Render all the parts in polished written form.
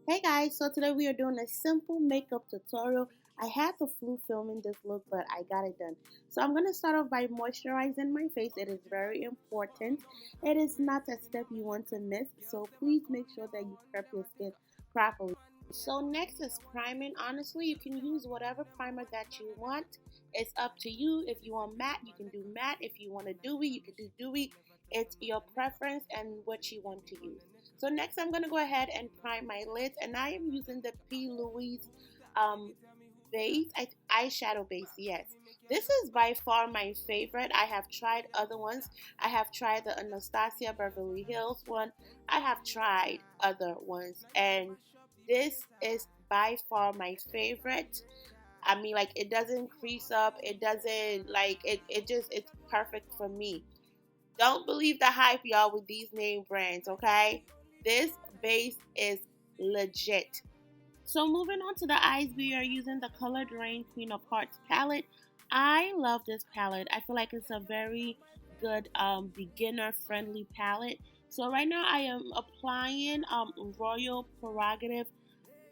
Hey guys, so today we are doing a simple makeup tutorial. I had the flu filming this look, but I got it done. So I'm going to start off by moisturizing my face. It is very important. It is not a step you want to miss, so please make sure that you prep your skin properly. So next is priming. Honestly, you can use whatever primer that you want. It's up to you. If you want matte, you can do matte. If you want a dewy, you can do dewy. It's your preference and what you want to use. So next I'm going to go ahead and prime my lids, and I am using the P. Louise um, base, eyeshadow base, yes. This is by far my favorite. I have tried other ones. I have tried the Anastasia Beverly Hills one. I have tried other ones, and this is by far my favorite. I mean, like, it doesn't crease up. It doesn't, like, it's perfect for me. Don't believe the hype, y'all, with these name brands, okay? This base is legit. So moving on to the eyes, we are using the Colored Rain Queen of Hearts palette. I love this palette. I feel like it's a very good beginner-friendly palette. So right now I am applying Royal Prerogative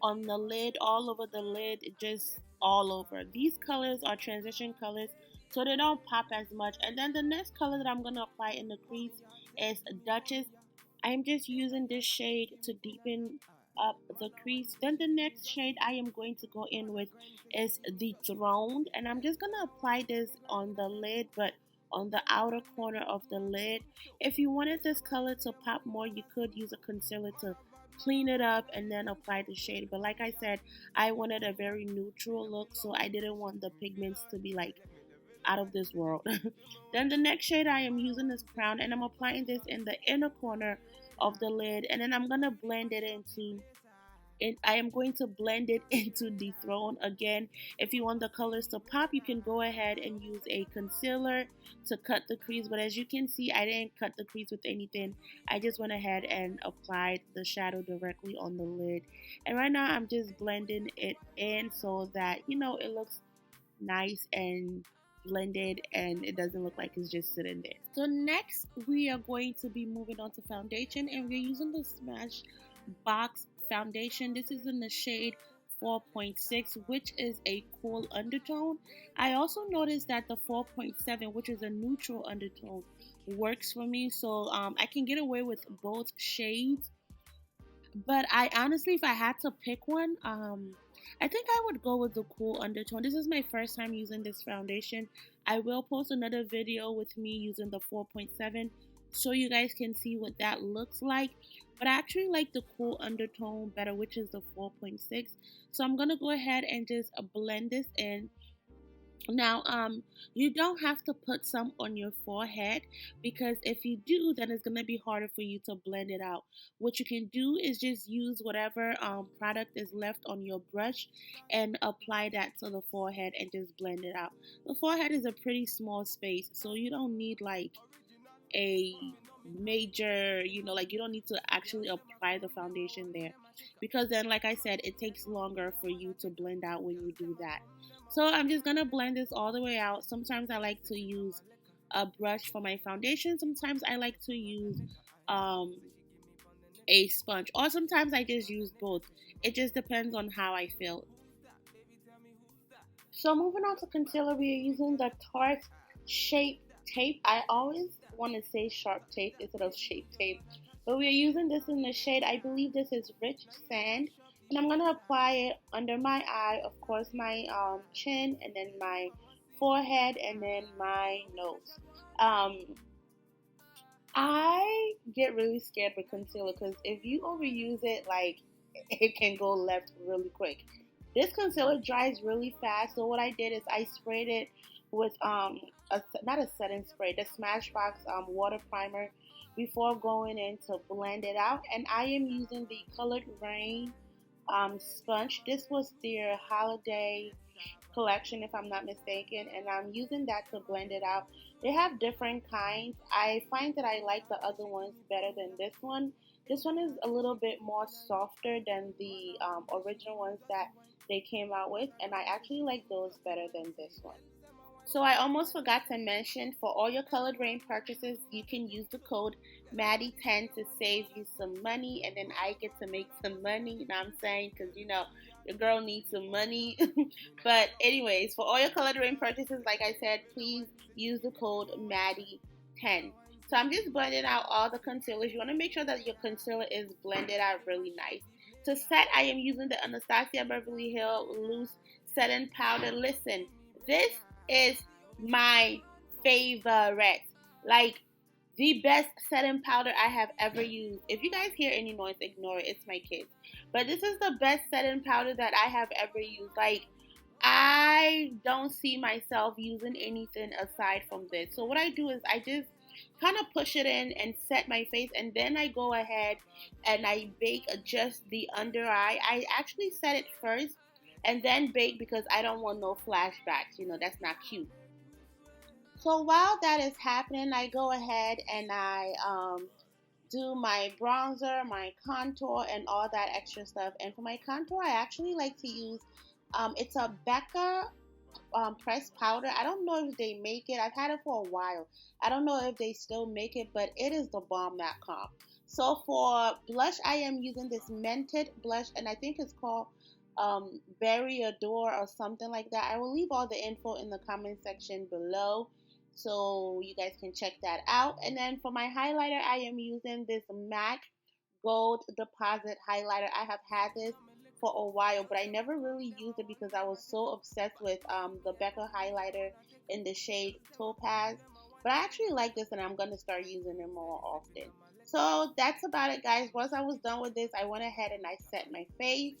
on the lid, all over the lid, just all over. These colors are transition colors, so they don't pop as much. And then the next color that I'm going to apply in the crease is Duchess. I'm just using this shade to deepen up the crease. Then the next shade I am going to go in with is Dethroned, and I'm just going to apply this on the lid, but on the outer corner of the lid. If you wanted this color to pop more, you could use a concealer to clean it up and then apply the shade. But like I said, I wanted a very neutral look, so I didn't want the pigments to be like out of this world. Then the next shade I am using is Crown, and I'm applying this in the inner corner of the lid, and then I'm gonna blend it into I am going to blend it into Dethrone. Again, if you want the colors to pop, you can go ahead and use a concealer to cut the crease. But as you can see, I didn't cut the crease with anything. I just went ahead and applied the shadow directly on the lid. And right now I'm just blending it in so that, it looks nice and blended and it doesn't look like it's just sitting there. So next we are going to be moving on to foundation, and we're using the Smash Box foundation. This is in the shade 4.6, which is a cool undertone. I also noticed that the 4.7, which is a neutral undertone, works for me, so I can get away with both shades. But I honestly, if I had to pick one, I think I would go with the cool undertone. This is my first time using this foundation. I will post another video with me using the 4.7 so you guys can see what that looks like. But I actually like the cool undertone better, which is the 4.6. So I'm going to go ahead and just blend this in. Now, you don't have to put some on your forehead, because if you do, then it's going to be harder for you to blend it out. What you can do is just use whatever product is left on your brush and apply that to the forehead and just blend it out. The forehead is a pretty small space, so you don't need like a major, like you don't need to actually apply the foundation there, because then, like I said, it takes longer for you to blend out when you do that. So I'm just gonna blend this all the way out. Sometimes I like to use a brush for my foundation. Sometimes I like to use um, a sponge, or sometimes I just use both. It just depends on how I feel. So moving on to concealer, we are using the Tarte Shape Tape. I always want to say Sharp Tape instead of Shape Tape. But we are using this in the shade, I believe this is Rich Sand. And I'm going to apply it under my eye, of course, my chin, and then my forehead, and then my nose. I get really scared with concealer because if you overuse it, like, it can go left really quick. This concealer dries really fast, so what I did is I sprayed it with not a setting spray, the Smashbox water primer before going in to blend it out. And I am using the Colored Rain sponge. This was their holiday collection, if I'm not mistaken, and I'm using that to blend it out. They have different kinds. I find that I like the other ones better than this one. This one is a little bit more softer than the original ones that they came out with, and I actually like those better than this one. So I almost forgot to mention, for all your colored rain purchases, you can use the code Maddie10 to save you some money, and then I get to make some money. You know what I'm saying? Because your girl needs some money. But anyways, for all your colored rain purchases, like I said, please use the code Maddie10. So I'm just blending out all the concealers. You want to make sure that your concealer is blended out really nice. To set, I am using the Anastasia Beverly Hills Loose Setting Powder. Listen, this is my favorite. Like, the best setting powder I have ever used. If you guys hear any noise, ignore it. It's my kids. But this is the best setting powder that I have ever used. Like, I don't see myself using anything aside from this. So what I do is I just kind of push it in and set my face, and then I go ahead and I bake just the under eye. I actually set it first and then bake because I don't want no flashbacks. That's not cute. So while that is happening, I go ahead and I do my bronzer, my contour, and all that extra stuff. And for my contour, I actually like to use it's a Becca pressed powder. I don't know if they make it. I've had it for a while. I don't know if they still make it, but it is the bomb.com. So for blush, I am using this Mented blush, and I think it's called Berry Adore or something like that. I will leave all the info in the comment section below, so you guys can check that out. And then for my highlighter, I am using this MAC Gold Deposit highlighter. I have had this for a while, but I never really used it because I was so obsessed with the Becca highlighter in the shade Topaz. But I actually like this, and I'm going to start using it more often. So that's about it, guys. Once I was done with this, I went ahead and I set my face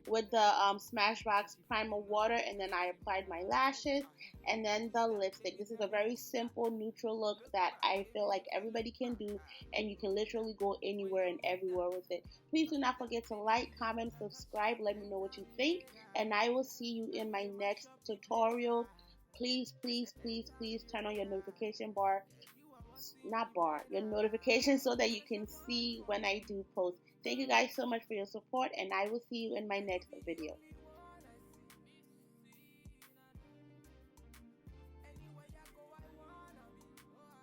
with the Smashbox Primer Water, and then I applied my lashes and then the lipstick. This is a very simple, neutral look that I feel like everybody can do, and you can literally go anywhere and everywhere with it. Please do not forget to like, comment, subscribe. Let me know what you think, and I will see you in my next tutorial. Please, please, please, please turn on your notification bar, not bar, your notifications, so that you can see when I do post. Thank you guys so much for your support, and I will see you in my next video.